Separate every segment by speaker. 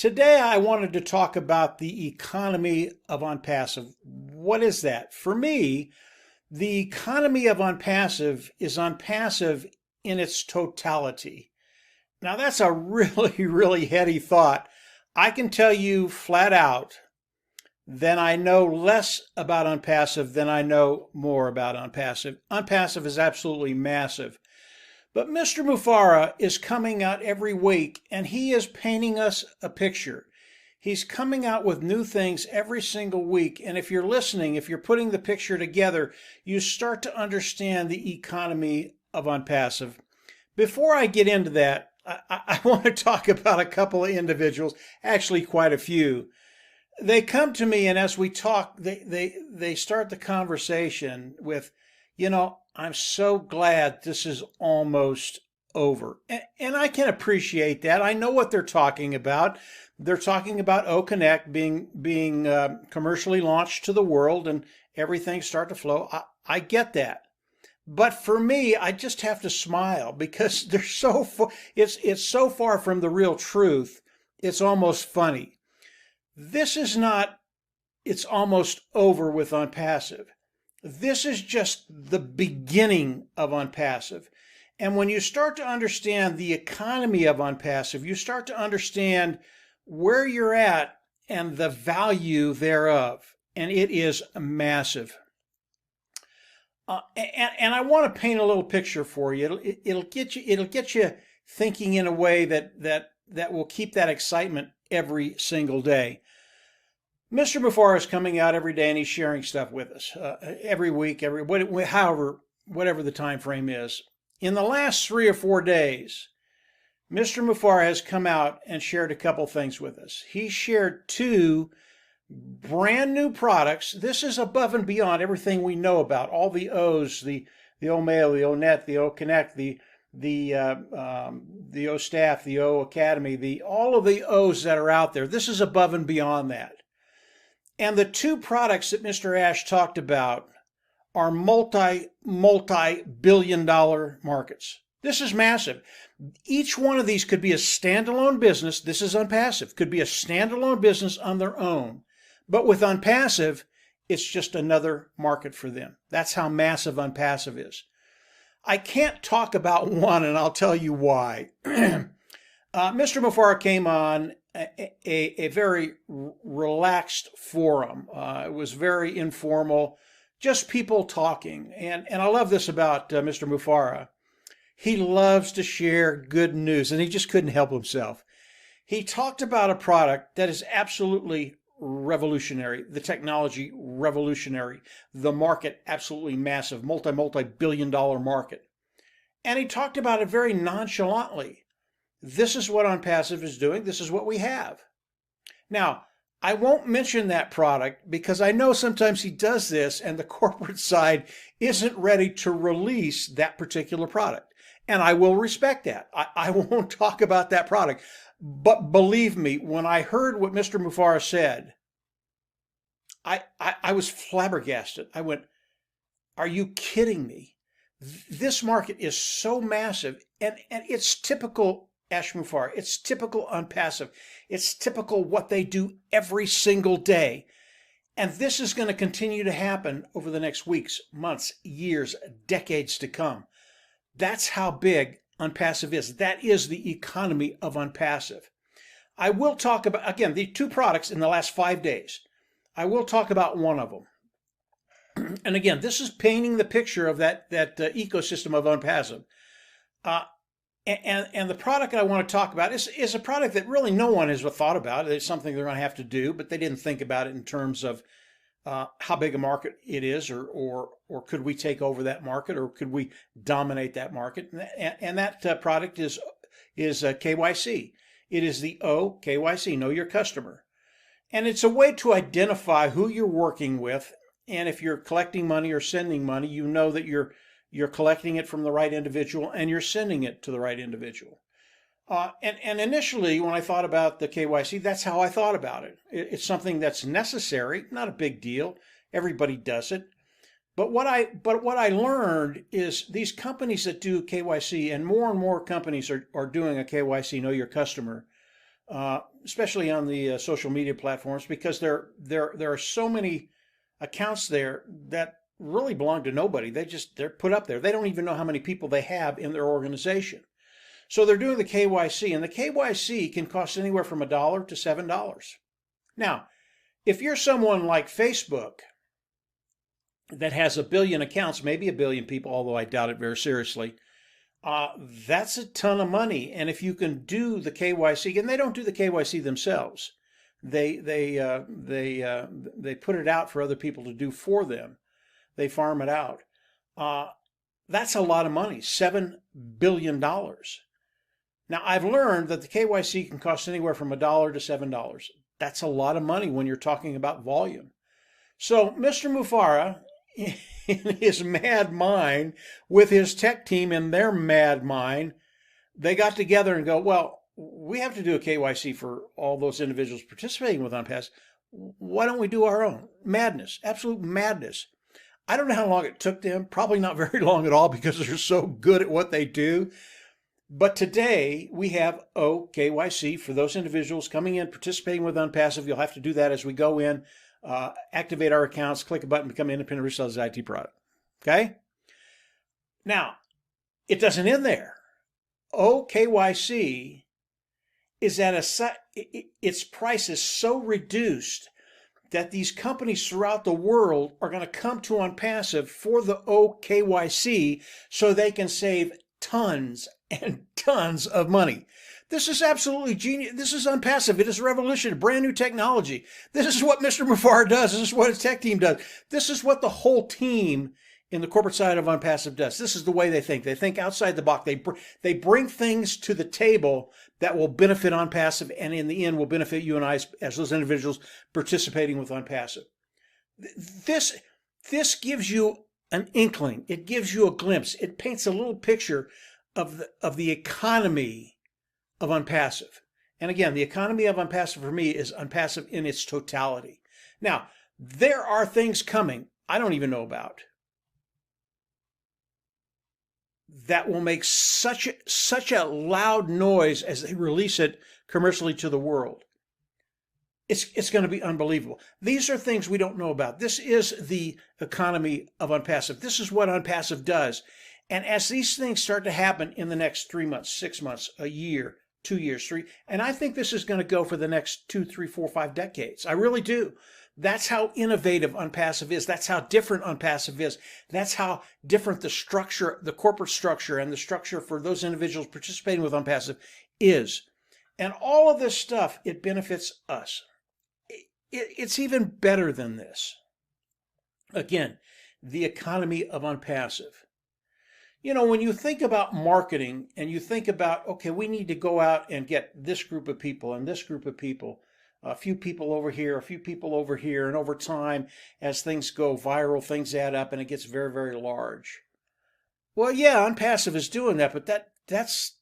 Speaker 1: Today, I wanted to talk about the economy of OnPassive. What is that? For me, the economy of OnPassive is OnPassive in its totality. Now, that's a really, really heady thought. I can tell you flat out that I know less about OnPassive than I know more about OnPassive. OnPassive is absolutely massive. But Mr. Mufara is coming out every week and he is painting us a picture. He's coming out with new things every single week. And if you're listening, if you're putting the picture together, you start to understand the economy of OnPassive. Before I get into that, I want to talk about a couple of individuals, actually quite a few. They come to me, and as we talk, they start the conversation with, I'm so glad this is almost over. And I can appreciate that. I know what they're talking about. They're talking about O Connect being commercially launched to the world and everything start to flow. I get that. But for me, I just have to smile because they're it's so far from the real truth. It's almost funny. This is not, it's almost over with OnPassive. This is just the beginning of OnPassive. And when you start to understand the economy of OnPassive, you start to understand where you're at and the value thereof. And it is massive. And I want to paint a little picture for you. It'll get you thinking in a way that will keep that excitement every single day. Mr. Mufara is coming out every day and he's sharing stuff with us every week, whatever the time frame is. In the last 3 or 4 days, Mr. Mufara has come out and shared a couple things with us. He shared 2 brand new products. This is above and beyond everything we know about all the O's, the O Mail, the O Net, the O Connect, the O Staff, the O Academy, all of the O's that are out there. This is above and beyond that. And the 2 products that Mr. Ash talked about are multi-billion-dollar markets. This is massive. Each one of these could be a standalone business. This is OnPassive. Could be a standalone business on their own. But with OnPassive, it's just another market for them. That's how massive OnPassive is. I can't talk about one, and I'll tell you why. Mr. Mufara came on a very relaxed forum. It was very informal, just people talking. And I love this about Mr. Mufara. He loves to share good news, and he just couldn't help himself. He talked about a product that is absolutely revolutionary, the technology revolutionary, the market absolutely massive, multi-billion-dollar market. And he talked about it very nonchalantly. This is what OnPassive is doing. This is what we have. Now, I won't mention that product because I know sometimes he does this and the corporate side isn't ready to release that particular product. And I will respect that. I won't talk about that product. But believe me, when I heard what Mr. Mufara said, I was flabbergasted. I went, are you kidding me? This market is so massive, and it's typical Ash Mufara. It's typical OnPassive. It's typical what they do every single day. And this is going to continue to happen over the next weeks, months, years, decades to come. That's how big OnPassive is. That is the economy of OnPassive. I will talk about, again, the 2 products in the last 5 days. I will talk about one of them. And again, this is painting the picture of that ecosystem of OnPassive. And the product I want to talk about is a product that really no one has thought about. It's something they're going to have to do, but they didn't think about it in terms of how big a market it is, or could we take over that market, or could we dominate that market? And that product is KYC. It is the O KYC, Know Your Customer. And it's a way to identify who you're working with. And if you're collecting money or sending money, you know that you're collecting it from the right individual and you're sending it to the right individual. And initially, when I thought about the KYC, that's how I thought about it. It's something that's necessary, not a big deal. Everybody does it. But what I learned is these companies that do KYC, and more companies are doing a KYC, Know Your Customer. especially on the social media platforms, because there are so many accounts there that really belong to nobody. They're put up there. They don't even know how many people they have in their organization. So they're doing the KYC, and the KYC can cost anywhere from $1 to $7. Now, if you're someone like Facebook that has 1 billion accounts, maybe 1 billion people, although I doubt it very seriously, that's a ton of money. And if you can do the KYC, and they don't do the KYC themselves, they put it out for other people to do for them. They farm it out. That's a lot of money, $7 billion. Now, I've learned that the KYC can cost anywhere from $1 to $7. That's a lot of money when you're talking about volume. So Mr. Mufareh, in his mad mind, with his tech team in their mad mind, they got together and go, well, we have to do a KYC for all those individuals participating with OnPass. Why don't we do our own? Madness, absolute madness. I don't know how long it took them, probably not very long at all, because they're so good at what they do. But today we have OKYC for those individuals coming in, participating with OnPassive. You'll have to do that as we go in, activate our accounts, click a button, become an independent reseller IT product. Okay? Now, it doesn't end there. OKYC is at its price is so reduced that these companies throughout the world are going to come to OnPassive for the OKYC so they can save tons and tons of money. This is absolutely genius. This is OnPassive. It is revolutionary, brand new technology. This is what Mr. Mufareh does. This is what his tech team does. This is what the whole team in the corporate side of OnPassive does. This is the way they think. They think outside the box. They bring things to the table that will benefit OnPassive, and in the end will benefit you and I as those individuals participating with OnPassive. This gives you an inkling. It gives you a glimpse. It paints a little picture of the economy of OnPassive. And again, the economy of OnPassive for me is OnPassive in its totality. Now, there are things coming I don't even know about that will make such a loud noise as they release it commercially to the world. It's going to be unbelievable. These are things we don't know about. This is the economy of OnPassive. This is what OnPassive does. And as these things start to happen in the next 3 months, 6 months, a year, 2 years, 3, and I think this is going to go for the next 2, 3, 4, 5 decades. I really do. That's how innovative OnPassive is. That's how different OnPassive is. That's how different the structure, the corporate structure, and the structure for those individuals participating with OnPassive is. And all of this stuff, it benefits us. It's even better than this. Again, the economy of OnPassive. You know, when you think about marketing and you think about, okay, we need to go out and get this group of people and this group of people, a few people over here, a few people over here, and over time, as things go viral, things add up and it gets very, very large. Well, yeah, OnPassive is doing that, but that's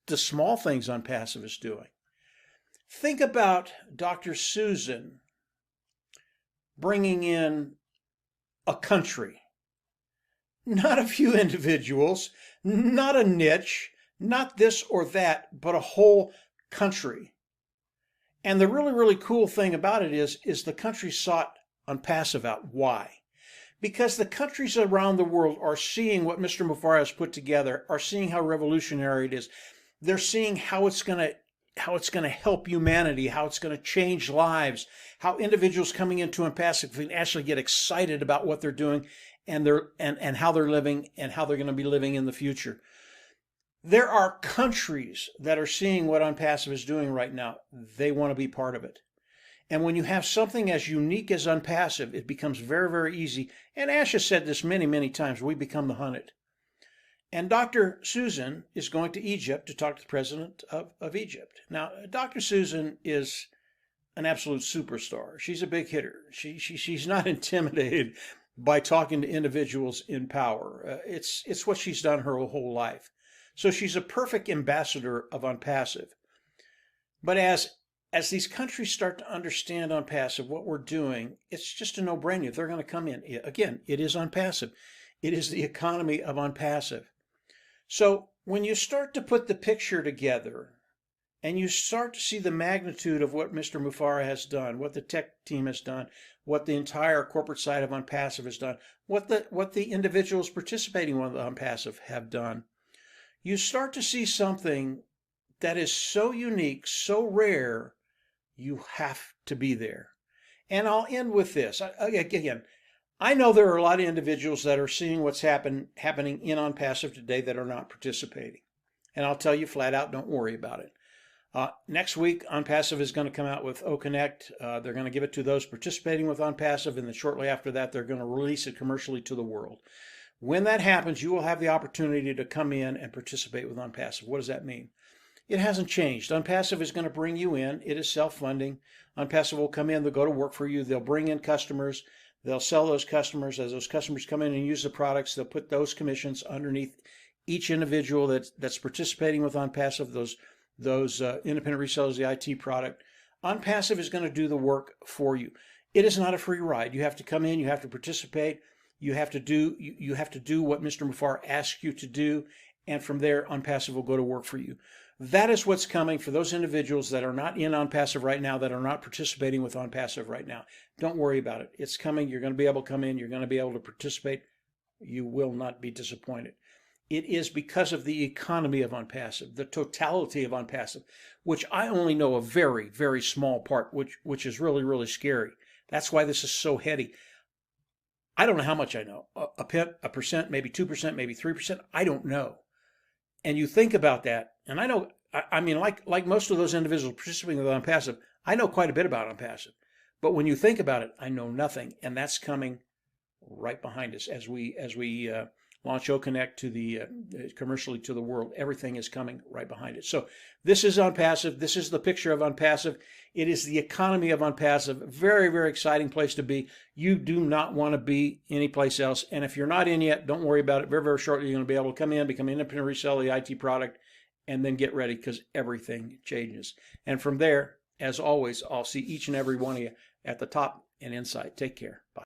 Speaker 1: the small things OnPassive is doing. Think about Dr. Susan bringing in a country. Not a few individuals, not a niche, not this or that, but a whole country. And the really, really cool thing about it is the country sought OnPassive out. Why? Because the countries around the world are seeing what Mr. Mufareh has put together, are seeing how revolutionary it is. They're seeing how it's going to help humanity, how it's going to change lives, how individuals coming into OnPassive can actually get excited about what they're doing and how they're living and how they're going to be living in the future. There are countries that are seeing what OnPassive is doing right now. They want to be part of it. And when you have something as unique as OnPassive, it becomes very, very easy. And Ash has said this many, many times, we become the hunted. And Dr. Susan is going to Egypt to talk to the president of Egypt. Now, Dr. Susan is an absolute superstar. She's a big hitter. She's not intimidated by talking to individuals in power. It's what she's done her whole life. So she's a perfect ambassador of OnPassive. But as these countries start to understand OnPassive, what we're doing, it's just a no-brainer. They're going to come in. Again, it is OnPassive. It is the economy of OnPassive. So when you start to put the picture together and you start to see the magnitude of what Mr. Mufara has done, what the tech team has done, what the entire corporate side of OnPassive has done, what the individuals participating with OnPassive have done, you start to see something that is so unique, so rare, you have to be there. And I'll end with this. Again, I know there are a lot of individuals that are seeing what's happening in OnPassive today that are not participating. And I'll tell you flat out, don't worry about it. Next week, OnPassive is going to come out with OConnect. They're going to give it to those participating with OnPassive, and then shortly after that, they're going to release it commercially to the world. When that happens, you will have the opportunity to come in and participate with OnPassive. What does that mean? It hasn't changed. OnPassive is going to bring you in. It is self-funding. OnPassive will come in. They'll go to work for you. They'll bring in customers. They'll sell those customers. As those customers come in and use the products, they'll put those commissions underneath each individual that's participating with OnPassive, those independent resellers of the IT product. OnPassive is going to do the work for you. It is not a free ride. You have to come in. You have to participate. You have to do what Mr. Mufara asks you to do, and from there, OnPassive will go to work for you. That is what's coming for those individuals that are not in OnPassive right now, that are not participating with OnPassive right now. Don't worry about it. It's coming. You're going to be able to come in. You're going to be able to participate. You will not be disappointed. It is because of the economy of OnPassive, the totality of OnPassive, which I only know a very, very small part, which is really, really scary. That's why this is so heady. I don't know how much I know. A percent, maybe 2%, maybe 3%. I don't know. And you think about that, and I know, I mean, like most of those individuals participating with OnPassive, I know quite a bit about OnPassive. But when you think about it, I know nothing, and that's coming right behind us as we launch OConnect to the commercially to the world. Everything is coming right behind it. So this is OnPassive. This is the picture of OnPassive. It is the economy of OnPassive. Very, very exciting place to be. You do not want to be anyplace else. And if you're not in yet, don't worry about it. Very, very shortly, you're going to be able to come in, become an independent reseller of the IT product, and then get ready because everything changes. And from there, as always, I'll see each and every one of you at the top and inside. Take care. Bye.